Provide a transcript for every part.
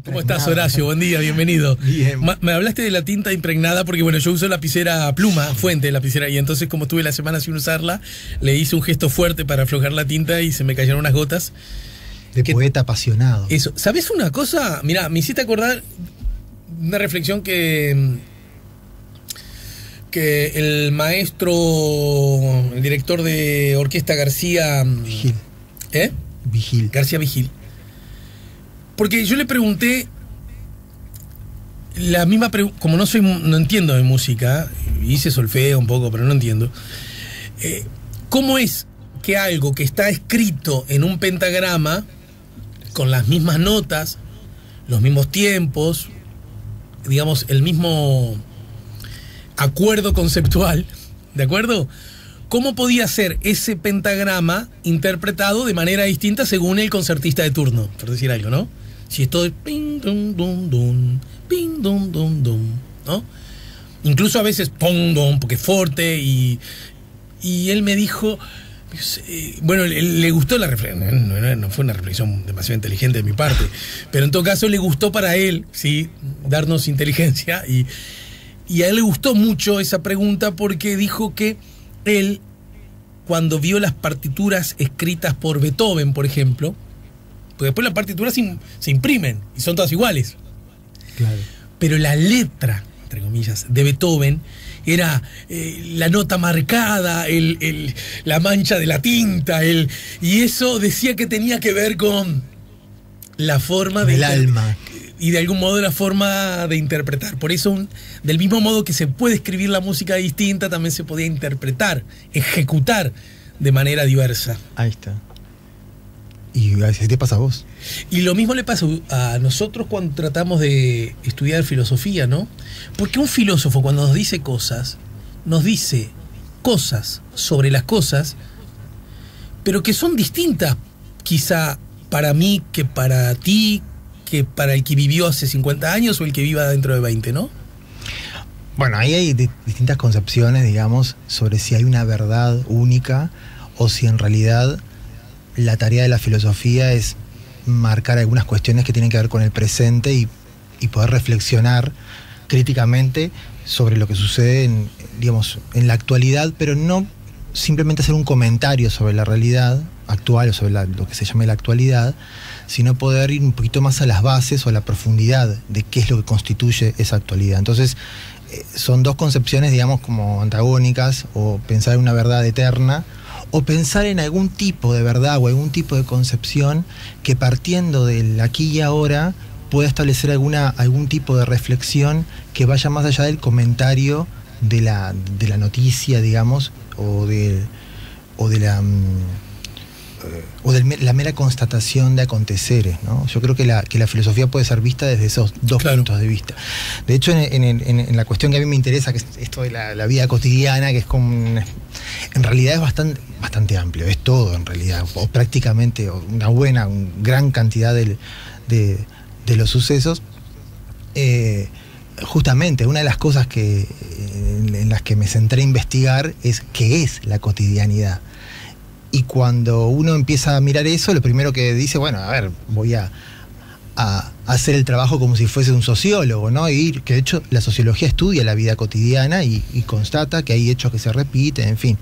¿Cómo estás, Horacio? Buen día, bienvenido. Bien. Me hablaste de la tinta impregnada porque, bueno, yo uso lapicera pluma, fuente de lapicera, y entonces como estuve la semana sin usarla, le hice un gesto fuerte para aflojar la tinta y se me cayeron unas gotas. De poeta apasionado. Eso. ¿Sabés una cosa? Mirá, me hiciste acordar una reflexión que el maestro, el director de orquesta García Vigil. Vigil. García Vigil. Porque yo le pregunté la misma pregunta, como no entiendo de música, hice solfeo un poco, pero no entiendo. ¿Cómo es que algo que está escrito en un pentagrama, con las mismas notas, los mismos tiempos, digamos, el mismo acuerdo conceptual, ¿de acuerdo? ¿Cómo podía ser ese pentagrama interpretado de manera distinta según el concertista de turno, por decir algo, ¿no? Si esto es ping, dum, dum, dum, ping, dum, dum, dum, ¿no? Incluso a veces pong, dum, porque es fuerte, y él me dijo, bueno, le gustó la reflexión, no fue una reflexión demasiado inteligente de mi parte, pero en todo caso le gustó para él, ¿sí? Darnos inteligencia, y a él le gustó mucho esa pregunta porque dijo que él, cuando vio las partituras escritas por Beethoven, por ejemplo, porque después las partituras se imprimen y son todas iguales. Claro. Pero la letra, entre comillas, de Beethoven era la nota marcada, la mancha de la tinta, y eso decía que tenía que ver con la forma del alma. Y de algún modo la forma de interpretar. Por eso, del mismo modo que se puede escribir la música distinta, también se podía interpretar, ejecutar de manera diversa. Ahí está. Y así te pasa a vos. Y lo mismo le pasa a nosotros cuando tratamos de estudiar filosofía, ¿no? Porque un filósofo, cuando nos dice cosas sobre las cosas, pero que son distintas, quizá para mí, que para ti, que para el que vivió hace 50 años o el que viva dentro de 20, ¿no? Bueno, ahí hay distintas concepciones, digamos, sobre si hay una verdad única o si en realidad la tarea de la filosofía es marcar algunas cuestiones que tienen que ver con el presente y poder reflexionar críticamente sobre lo que sucede en la actualidad, pero no simplemente hacer un comentario sobre la realidad actual o sobre lo que se llama la actualidad, sino poder ir un poquito más a las bases o a la profundidad de qué es lo que constituye esa actualidad. Entonces, son dos concepciones, digamos, como antagónicas, o pensar en una verdad eterna, o pensar en algún tipo de verdad o algún tipo de concepción que, partiendo del aquí y ahora, pueda establecer algún tipo de reflexión que vaya más allá del comentario de la noticia, digamos, o de la mera constatación de aconteceres, ¿no? Yo creo que la filosofía puede ser vista desde esos dos puntos de vista. De hecho, en la cuestión que a mí me interesa, que es esto de la vida cotidiana, que es como en realidad es bastante amplio, es todo en realidad, o prácticamente una gran cantidad de los sucesos. Justamente una de las cosas en las que me centré a investigar es qué es la cotidianidad. Y cuando uno empieza a mirar eso, lo primero que dice, bueno, a ver, voy a hacer el trabajo como si fuese un sociólogo, ¿no? Que de hecho la sociología estudia la vida cotidiana y constata que hay hechos que se repiten, en fin.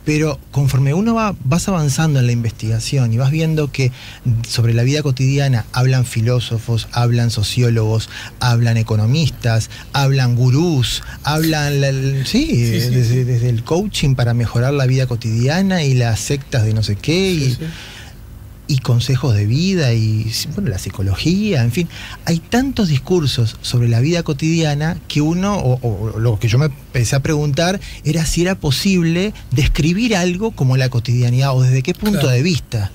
Pero conforme uno vas avanzando en la investigación y vas viendo que sobre la vida cotidiana hablan filósofos, hablan sociólogos, hablan economistas, hablan gurús, hablan desde el coaching para mejorar la vida cotidiana y las sectas de no sé qué y consejos de vida y bueno, la psicología, en fin, hay tantos discursos sobre la vida cotidiana que uno, o lo que yo me empecé a preguntar era si era posible describir algo como la cotidianidad o desde qué punto de vista.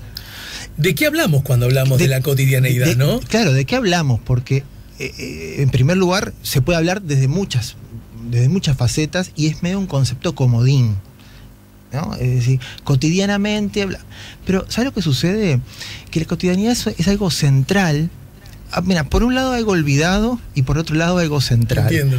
¿De qué hablamos cuando hablamos de la cotidianeidad, no? Claro, ¿de qué hablamos? Porque en primer lugar se puede hablar desde muchas facetas y es medio un concepto comodín, ¿no? Es decir, cotidianamente, pero ¿sabes lo que sucede? Que la cotidianidad es algo central. Mira, por un lado algo olvidado y por otro lado algo central. Entiendo.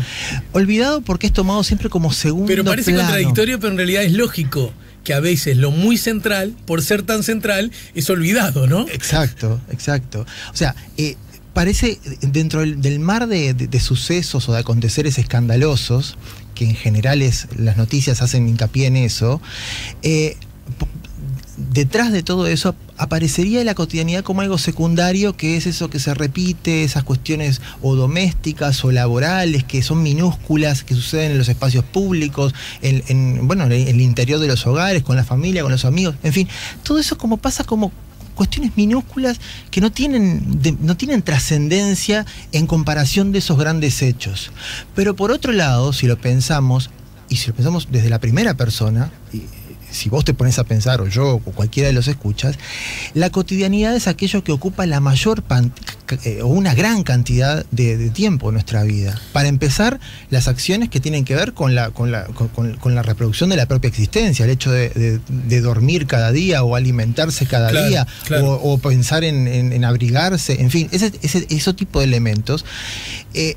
Olvidado porque es tomado siempre como segundo plano. Pero parece contradictorio, pero en realidad es lógico que a veces lo muy central, por ser tan central, es olvidado, ¿no? Exacto. O sea, parece, dentro del mar de sucesos o de aconteceres escandalosos, que en general las noticias hacen hincapié en eso, detrás de todo eso aparecería la cotidianidad como algo secundario, que es eso que se repite, esas cuestiones o domésticas o laborales, que son minúsculas, que suceden en los espacios públicos, en el interior de los hogares, con la familia, con los amigos, en fin, todo eso como pasa como cuestiones minúsculas que no tienen trascendencia en comparación de esos grandes hechos. Pero por otro lado, si lo pensamos desde la primera persona, si vos te pones a pensar, o yo, o cualquiera de los escuchas, la cotidianidad es aquello que ocupa la mayor o una gran cantidad de tiempo en nuestra vida. Para empezar, las acciones que tienen que ver con la reproducción de la propia existencia, el hecho de dormir cada día, o alimentarse cada día, o pensar en abrigarse, en fin, ese tipo de elementos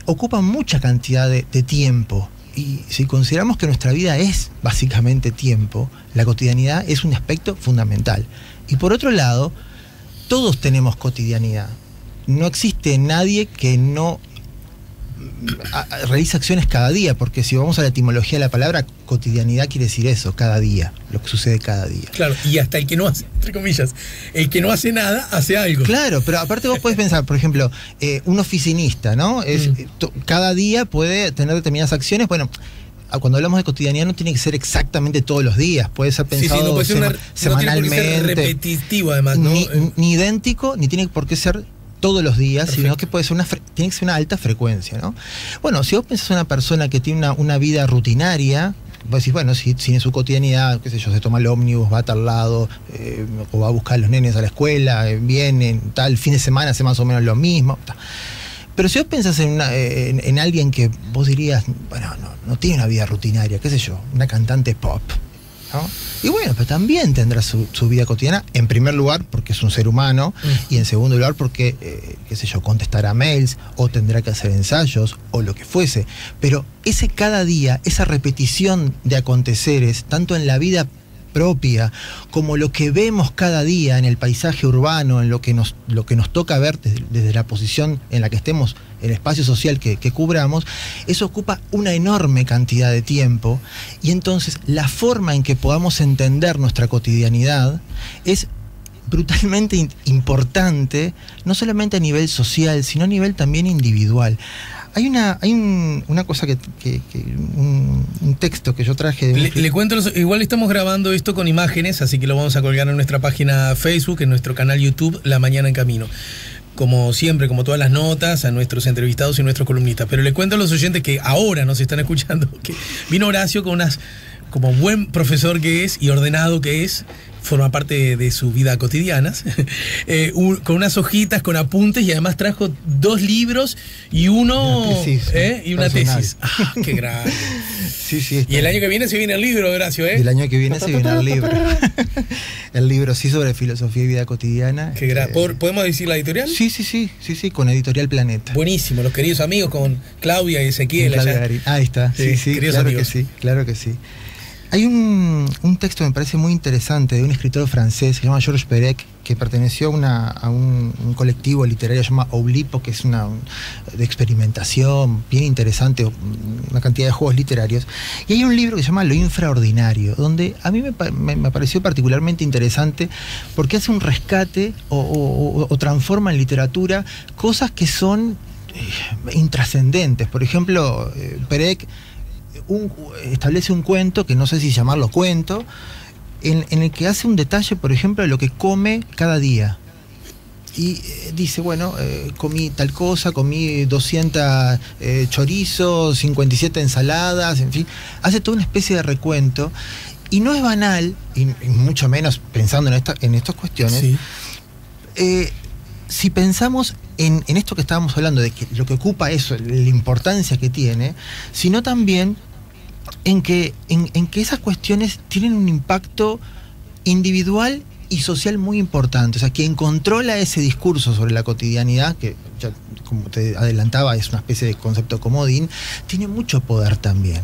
ocupan mucha cantidad de tiempo. Y si consideramos que nuestra vida es básicamente tiempo, la cotidianidad es un aspecto fundamental. Y por otro lado, todos tenemos cotidianidad. No existe nadie que no realiza acciones cada día, porque si vamos a la etimología de la palabra, cotidianidad quiere decir eso, cada día, lo que sucede cada día. Claro, y hasta el que no hace, entre comillas, el que no hace nada, hace algo. Claro, pero aparte vos podés pensar, por ejemplo, un oficinista, ¿no? Cada día puede tener determinadas acciones, bueno. Cuando hablamos de cotidianidad no tiene que ser exactamente todos los días, puede ser pensado no puede ser semanalmente. No tiene por qué ser repetitivo, además, ¿no? Ni idéntico, ni tiene por qué ser todos los días. Perfecto. Sino que puede ser tiene que ser una alta frecuencia, ¿no? Bueno, si vos pensás en una persona que tiene una vida rutinaria, vos decís, bueno, si en su cotidianidad, qué sé yo, se toma el ómnibus, va a tal lado, o va a buscar a los nenes a la escuela, viene, tal, fin de semana hace más o menos lo mismo, tal. Pero si vos pensás en alguien que vos dirías, bueno, no tiene una vida rutinaria, qué sé yo, una cantante pop, ¿no? Y bueno, pero también tendrá su vida cotidiana, en primer lugar porque es un ser humano, y en segundo lugar porque, qué sé yo, contestará mails, o tendrá que hacer ensayos, o lo que fuese. Pero ese cada día, esa repetición de aconteceres, tanto en la vida propia, como lo que vemos cada día en el paisaje urbano, en lo que nos toca ver desde la posición en la que estemos, el espacio social que cubramos, eso ocupa una enorme cantidad de tiempo, y entonces la forma en que podamos entender nuestra cotidianidad es brutalmente importante, no solamente a nivel social, sino a nivel también individual. Hay una cosa un texto que yo traje. Le cuento, igual estamos grabando esto con imágenes, así que lo vamos a colgar en nuestra página Facebook, en nuestro canal YouTube, La Mañana en Camino. Como siempre, como todas las notas, a nuestros entrevistados y nuestros columnistas. Pero le cuento a los oyentes que ahora nos están escuchando que vino Horacio como buen profesor que es y ordenado que es, forma parte de su vida cotidiana, con unas hojitas, con apuntes, y además trajo 2 libros y una tesis. ¡Ah, qué grande! Sí, y el año que viene se viene el libro, Horacio, ¿eh? Y el año que viene se viene el libro. El libro, sí, sobre filosofía y vida cotidiana. Qué ¿Podemos decir la editorial? Sí, con Editorial Planeta. Buenísimo, los queridos amigos, con Claudia y Ezequiel. Ahí está, sí, claro que sí. Hay un texto que me parece muy interesante de un escritor francés, se llama Georges Perec, que perteneció a un colectivo literario llamado Oulipo, que es de experimentación bien interesante, una cantidad de juegos literarios. Y hay un libro que se llama Lo Infraordinario, donde a mí me pareció particularmente interesante porque hace un rescate o transforma en literatura cosas que son intrascendentes. Por ejemplo, Perec establece un cuento, que no sé si llamarlo cuento, en el que hace un detalle, por ejemplo, de lo que come cada día. Y dice, bueno, comí tal cosa, comí 200 chorizos, 57 ensaladas, en fin, hace toda una especie de recuento. Y no es banal, y mucho menos pensando en estas cuestiones, sí. Si pensamos en esto que estábamos hablando, de que lo que ocupa eso, la importancia que tiene, sino también en que esas cuestiones tienen un impacto individual y social muy importante. O sea, quien controla ese discurso sobre la cotidianidad, que ya, como te adelantaba, es una especie de concepto comodín, tiene mucho poder también.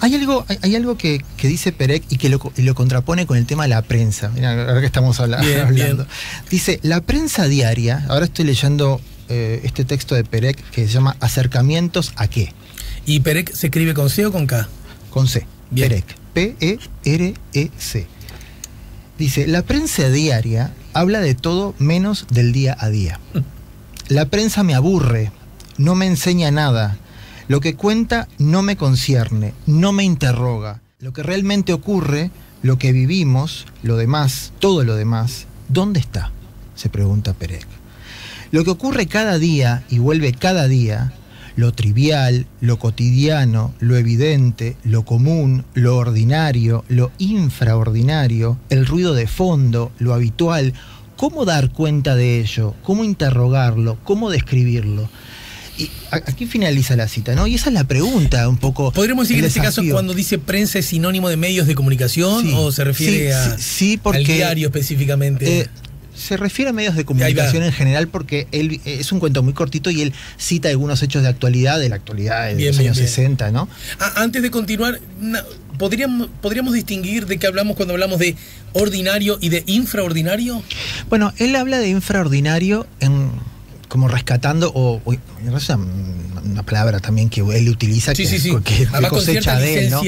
Hay algo que dice Perec y que lo contrapone con el tema de la prensa. Mira, ahora que estamos hablando. Bien. Dice, la prensa diaria, ahora estoy leyendo este texto de Perec que se llama Acercamientos a qué. ¿Y Perec se escribe con C o con K? Con C. Bien. Perec. P-E-R-E-C. Dice, la prensa diaria habla de todo menos del día a día. La prensa me aburre, no me enseña nada. Lo que cuenta no me concierne, no me interroga. Lo que realmente ocurre, lo que vivimos, lo demás, todo lo demás, ¿dónde está?, se pregunta Perec. Lo que ocurre cada día y vuelve cada día, lo trivial, lo cotidiano, lo evidente, lo común, lo ordinario, lo infraordinario, el ruido de fondo, lo habitual. ¿Cómo dar cuenta de ello? ¿Cómo interrogarlo? ¿Cómo describirlo? Y aquí finaliza la cita, ¿no? Y esa es la pregunta, un poco. ¿Podríamos decir que en este caso, desafío. cuando dice prensa, es sinónimo de medios de comunicación? Sí, ¿O se refiere porque, al diario específicamente? Se refiere a medios de comunicación en general porque él es un cuento muy cortito y él cita algunos hechos de actualidad, de los años 60, ¿no? Antes de continuar, ¿podríamos distinguir de qué hablamos cuando hablamos de ordinario y de infraordinario? Bueno, él habla de infraordinario como rescatando, o es una palabra también que él utiliza, que cosecha de él, ¿no?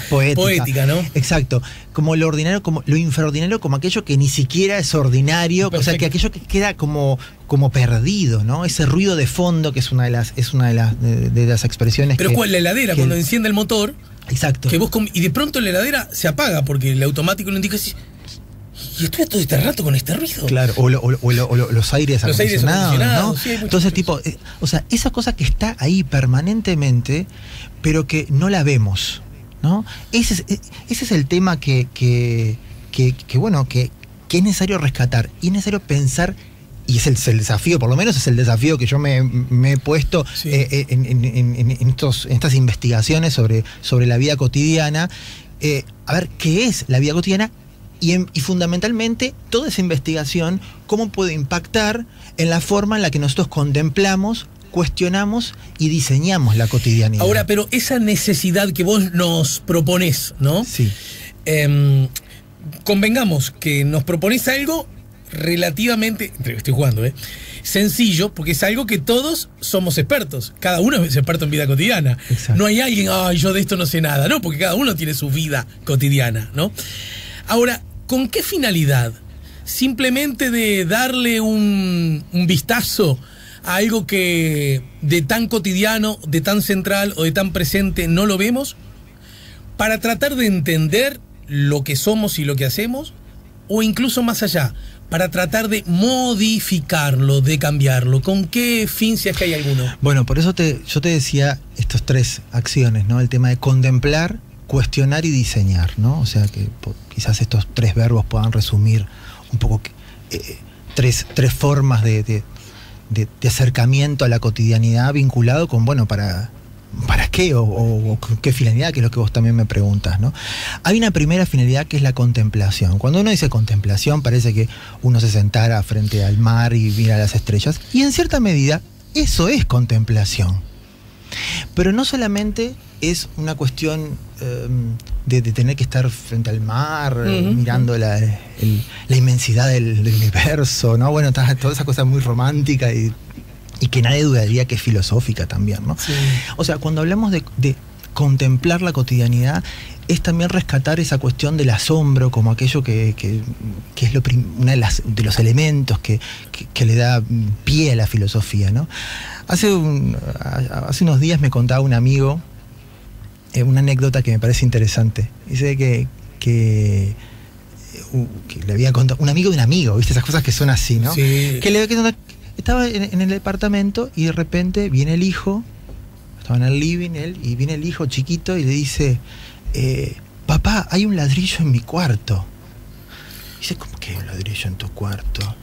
Poética, ¿no? Exacto. Como lo ordinario, como lo infraordinario, como aquello que ni siquiera es ordinario. Perfecto. O sea, que aquello que queda como perdido, ¿no? Ese ruido de fondo, que es una de las expresiones. Pero ¿cuál? La heladera, cuando enciende el motor. Exacto. Y de pronto la heladera se apaga porque el automático lo indica así. Y estuve todo este rato con este ruido. Claro, o los aires acondicionados, ¿no? Sí, entonces, tipo, o sea, esa cosa que está ahí permanentemente, pero que no la vemos, ¿no? Ese es el tema que es necesario rescatar y es necesario pensar. Y es el desafío, por lo menos es el desafío que yo me he puesto en estas investigaciones sobre la vida cotidiana. A ver, ¿qué es la vida cotidiana? Y fundamentalmente, toda esa investigación, ¿cómo puede impactar en la forma en la que nosotros contemplamos, cuestionamos y diseñamos la cotidianidad? Ahora, pero esa necesidad que vos nos proponés, ¿no? Sí. Convengamos que nos proponés algo relativamente, estoy jugando, sencillo, porque es algo que todos somos expertos. Cada uno es experto en vida cotidiana. Exacto. No hay alguien, yo de esto no sé nada, no, porque cada uno tiene su vida cotidiana, ¿no? Ahora, ¿con qué finalidad? ¿Simplemente de darle un vistazo a algo que de tan cotidiano, de tan central o de tan presente no lo vemos? ¿Para tratar de entender lo que somos y lo que hacemos? ¿O incluso más allá, para tratar de modificarlo, de cambiarlo? ¿Con qué fin, si es que hay alguno? Bueno, por eso yo te decía estas tres acciones, ¿no? El tema de contemplar, cuestionar y diseñar, ¿no? O sea que quizás estos tres verbos puedan resumir un poco tres formas de acercamiento a la cotidianidad vinculado con, bueno, ¿para qué? O con qué finalidad, que es lo que vos también me preguntas, ¿no? Hay una primera finalidad que es la contemplación. Cuando uno dice contemplación, parece que uno se sentara frente al mar y mira las estrellas, y en cierta medida eso es contemplación. Pero no solamente es una cuestión de tener que estar frente al mar, mirando la inmensidad del universo, ¿no? Bueno, toda esa cosa muy romántica y que nadie dudaría que es filosófica también, ¿no? Sí. O sea, cuando hablamos de contemplar la cotidianidad, es también rescatar esa cuestión del asombro como aquello que es uno de los elementos que le da pie a la filosofía, ¿no? Hace unos días me contaba un amigo una anécdota que me parece interesante. Dice que le había contado un amigo de un amigo, ¿viste? Esas cosas que son así, ¿no? Sí. Que le había contado, estaba en el departamento y de repente viene el hijo, estaba en el living él, y viene el hijo chiquito y le dice, papá, hay un ladrillo en mi cuarto. Y dice, ¿cómo que hay un ladrillo en tu cuarto?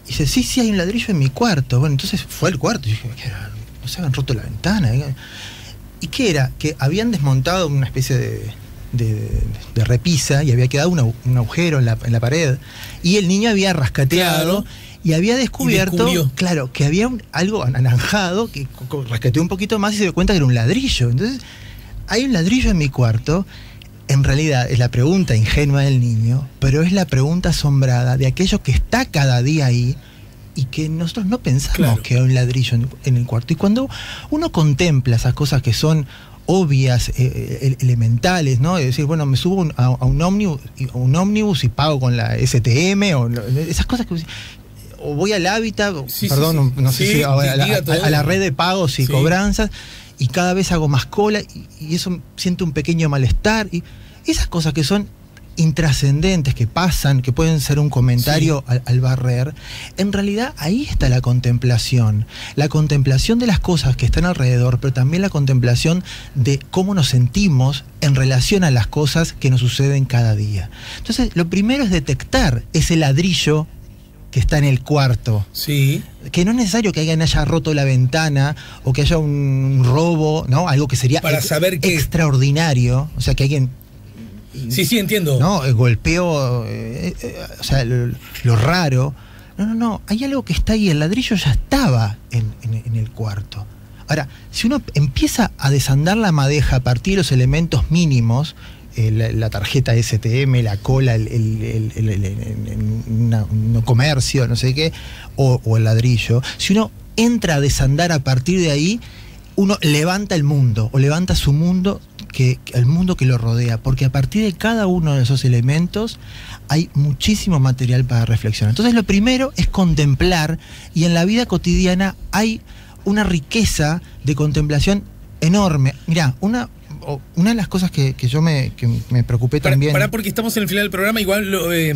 Y dice, sí, hay un ladrillo en mi cuarto. Bueno, entonces fue al cuarto y dije, ¿qué era? No se habían roto la ventana. ¿Y qué era? Que habían desmontado una especie de repisa y había quedado un agujero en la pared. Y el niño había rascateado, claro, y había descubierto, claro, que había algo anaranjado, que rascateó un poquito más y se dio cuenta que era un ladrillo. Entonces, hay un ladrillo en mi cuarto. En realidad es la pregunta ingenua del niño, pero es la pregunta asombrada de aquello que está cada día ahí y que nosotros no pensamos Claro. que hay un ladrillo en el cuarto. Y cuando uno contempla esas cosas que son obvias, elementales, ¿no? Es decir, bueno, me subo a un ómnibus y pago con la STM, esas cosas que... O voy al hábitat, Sí, perdón, sí. no sé Sí, si diga todo. a la red de pagos y Sí. cobranzas, y cada vez hago más cola, y eso siento un pequeño malestar, y esas cosas que son intrascendentes, que pasan, que pueden ser un comentario al barrer, en realidad ahí está la contemplación de las cosas que están alrededor, pero también la contemplación de cómo nos sentimos en relación a las cosas que nos suceden cada día. Entonces, lo primero es detectar ese ladrillo que está en el cuarto. Sí. Que no es necesario que alguien haya roto la ventana o que haya un robo, ¿no? Algo que sería Para saber que... extraordinario. O sea, que alguien... Sí, entiendo. ¿No? Golpeó, o sea, lo raro. No. Hay algo que está ahí. El ladrillo ya estaba en el cuarto. Ahora, si uno empieza a desandar la madeja a partir de los elementos mínimos, la tarjeta STM, la cola, un comercio, no sé qué, o el ladrillo, si uno entra a desandar a partir de ahí, uno levanta el mundo, o levanta su mundo, el mundo que lo rodea, porque a partir de cada uno de esos elementos hay muchísimo material para reflexionar. Entonces, lo primero es contemplar, y en la vida cotidiana hay una riqueza de contemplación enorme. Mirá, una de las cosas que me preocupé también... Pará, porque estamos en el final del programa, igual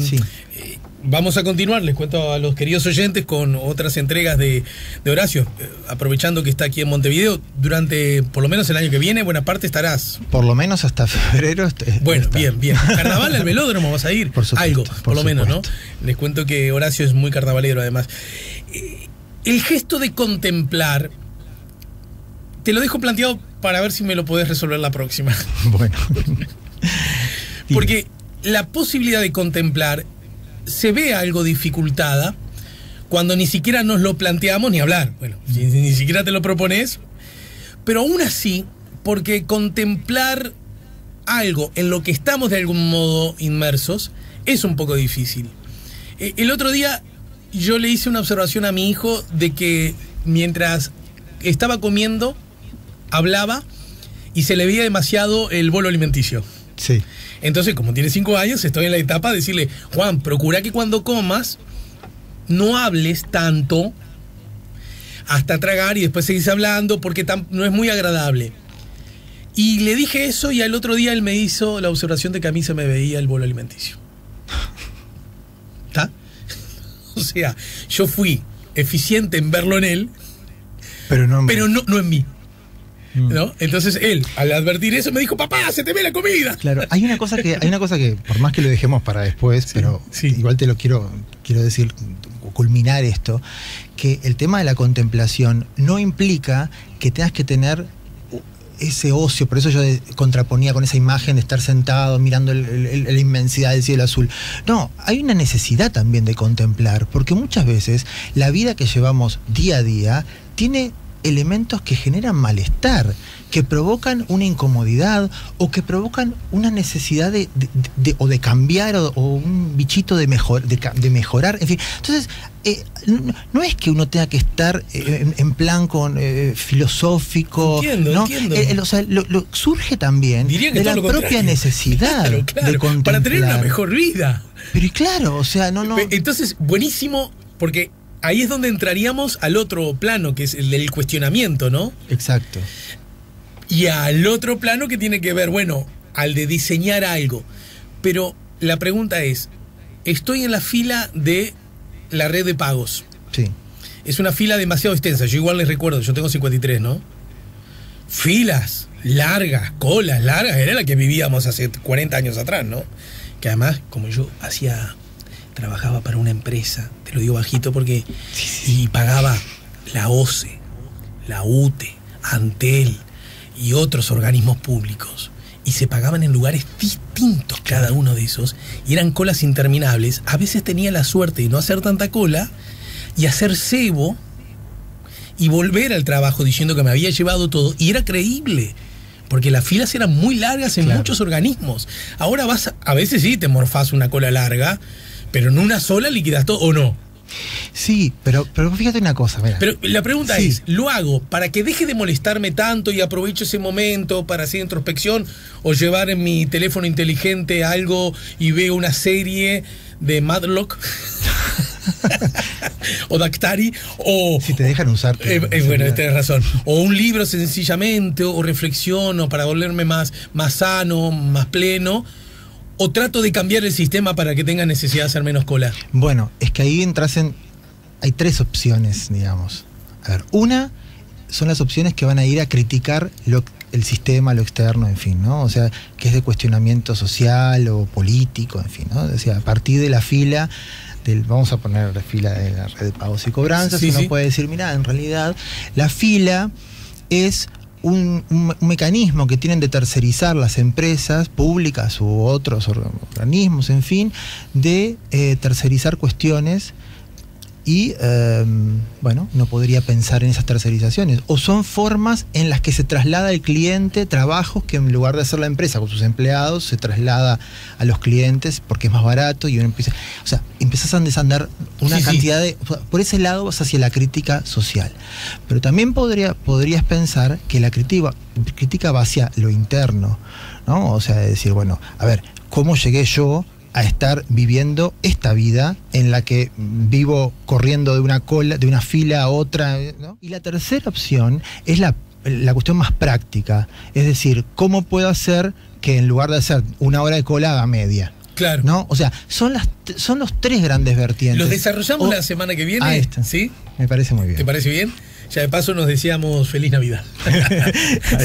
sí. Vamos a continuar, les cuento a los queridos oyentes con otras entregas de Horacio, aprovechando que está aquí en Montevideo, durante por lo menos el año que viene, buena parte estarás. Por lo menos hasta febrero. Bueno, bien. Carnaval al velódromo vas a ir, por supuesto, algo, por lo menos, ¿no? Les cuento que Horacio es muy carnavalero además. El gesto de contemplar, te lo dejo planteado para ver si me lo podés resolver la próxima. Bueno. Porque la posibilidad de contemplar se ve algo dificultada cuando ni siquiera nos lo planteamos ni hablar. Bueno, ni siquiera te lo propones, pero aún así, porque contemplar algo en lo que estamos de algún modo inmersos es un poco difícil. El otro día yo le hice una observación a mi hijo de que mientras estaba comiendo, hablaba y se le veía demasiado el bolo alimenticio. Sí. Entonces, como tiene 5 años, estoy en la etapa de decirle, Juan, procura que cuando comas no hables tanto hasta tragar y después seguís hablando porque no es muy agradable. Y le dije eso y al otro día él me hizo la observación de que a mí se me veía el bolo alimenticio. ¿Está? O sea, yo fui eficiente en verlo en él, pero no en mí. ¿No? Entonces él, al advertir eso, me dijo, papá, se te ve la comida. Claro, hay una cosa que por más que lo dejemos para después, pero igual te lo quiero decir, culminar esto, que el tema de la contemplación no implica que tengas que tener ese ocio. Por eso yo contraponía con esa imagen de estar sentado mirando la inmensidad del cielo azul. No, hay una necesidad también de contemplar, porque muchas veces la vida que llevamos día a día tiene elementos que generan malestar, que provocan una incomodidad o que provocan una necesidad de cambiar o un bichito de mejorar, en fin. Entonces, no es que uno tenga que estar en plan con filosófico. Entiendo. O sea, surge también de la propia necesidad de contemplar. Para tener una mejor vida. Pero claro, o sea, no. Entonces, buenísimo, porque ahí es donde entraríamos al otro plano, que es el del cuestionamiento, ¿no? Exacto. Y al otro plano que tiene que ver, bueno, al de diseñar algo. Pero la pregunta es, estoy en la fila de la red de pagos. Sí. Es una fila demasiado extensa. Yo igual les recuerdo, yo tengo 53, ¿no? Filas largas, colas largas, era la que vivíamos hace 40 años atrás, ¿no? Que además, como yo trabajaba para una empresa, te lo digo bajito porque... Y pagaba la OCE, la UTE, Antel y otros organismos públicos. Y se pagaban en lugares distintos cada uno de esos. Y eran colas interminables. A veces tenía la suerte de no hacer tanta cola y hacer cebo y volver al trabajo diciendo que me había llevado todo. Y era creíble, porque las filas eran muy largas en muchos organismos. Ahora a veces sí te morfás una cola larga, pero en una sola liquidas todo, ¿o no? Sí, pero fíjate una cosa, mira. Pero la pregunta Sí. es, ¿lo hago para que deje de molestarme tanto y aprovecho ese momento para hacer introspección o llevar en mi teléfono inteligente algo y veo una serie de Matlock o Daktari o... Si te dejan usar. bueno, tienes razón. O un libro sencillamente, o reflexiono para volverme más sano, más pleno, o trato de cambiar el sistema para que tenga necesidad de hacer menos cola. Bueno, es que ahí hay tres opciones, digamos. A ver, una son las opciones que van a ir a criticar el sistema, lo externo, en fin, ¿no? O sea, que es de cuestionamiento social o político, en fin, ¿no? O sea, a partir de la fila vamos a poner la fila de la red de pagos y cobranzas, Sí, uno sí. puede decir, mira, en realidad la fila es un mecanismo que tienen de tercerizar las empresas públicas u otros organismos, en fin, de tercerizar cuestiones y, bueno, no podría pensar en esas tercerizaciones. O son formas en las que se traslada al cliente trabajos que en lugar de hacer la empresa con sus empleados, se traslada a los clientes porque es más barato y uno empieza... O sea, empezás a desandar una Sí, cantidad de... Por ese lado vas hacia la crítica social. Pero también podrías pensar que la crítica va hacia lo interno, ¿no? O sea, decir, bueno, a ver, ¿cómo llegué yo a estar viviendo esta vida en la que vivo corriendo de una fila a otra, ¿no? Y la tercera opción es la cuestión más práctica, es decir, ¿cómo puedo hacer que en lugar de hacer una hora de cola haga media? Claro. ¿No? O sea, son los tres grandes vertientes. ¿Los desarrollamos la semana que viene? Ahí está. ¿Sí? Me parece muy bien. ¿Te parece bien? Ya de paso nos deseamos feliz Navidad. Ahí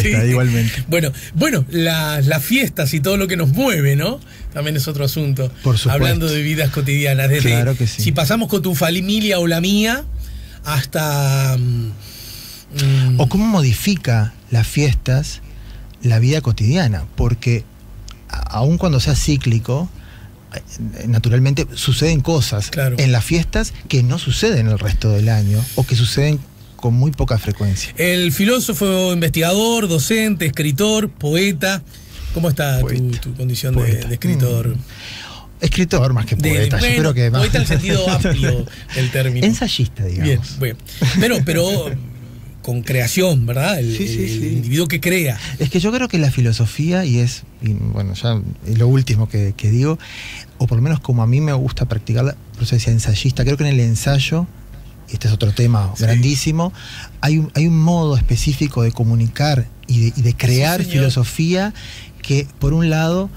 ¿Sí? está, igualmente. Bueno, las fiestas y todo lo que nos mueve, ¿no? También es otro asunto. Por supuesto. Hablando de vidas cotidianas. Desde, Claro que sí. Si pasamos con tu familia o la mía, hasta... O cómo modifica las fiestas la vida cotidiana, porque aun cuando sea cíclico, naturalmente suceden cosas Claro. en las fiestas que no suceden el resto del año o que suceden con muy poca frecuencia. El filósofo, investigador, docente, escritor, poeta. ¿Cómo está tu condición de escritor? Escritor más que poeta, yo creo que poeta en el sentido amplio del término. Ensayista, digamos. Bien. Pero con creación, ¿verdad? El individuo que crea. Es que yo creo que la filosofía, y bueno, ya es lo último que digo, o por lo menos como a mí me gusta practicar la procedencia ensayista, creo que en el ensayo, y este es otro tema grandísimo, hay un modo específico de comunicar y de crear filosofía que, por un lado,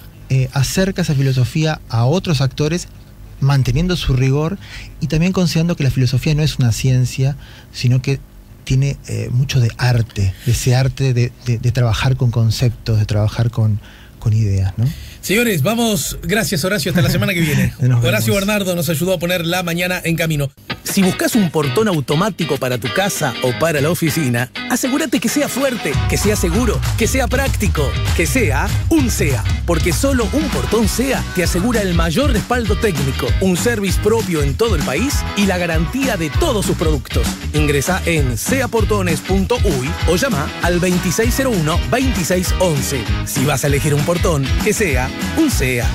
acerca esa filosofía a otros actores, manteniendo su rigor y también considerando que la filosofía no es una ciencia, sino que tiene mucho de arte, de ese arte de trabajar con conceptos, de trabajar con ideas, ¿no? Señores, vamos, gracias Horacio, hasta la semana que viene. Horacio Bernardo nos ayudó a poner la mañana en camino. Si buscas un portón automático para tu casa o para la oficina, asegúrate que sea fuerte, que sea seguro, que sea práctico, que sea un SEA. Porque solo un portón SEA te asegura el mayor respaldo técnico, un service propio en todo el país y la garantía de todos sus productos. Ingresa en seaportones.uy o llama al 2601-2611. Si vas a elegir un portón, que sea un SEA.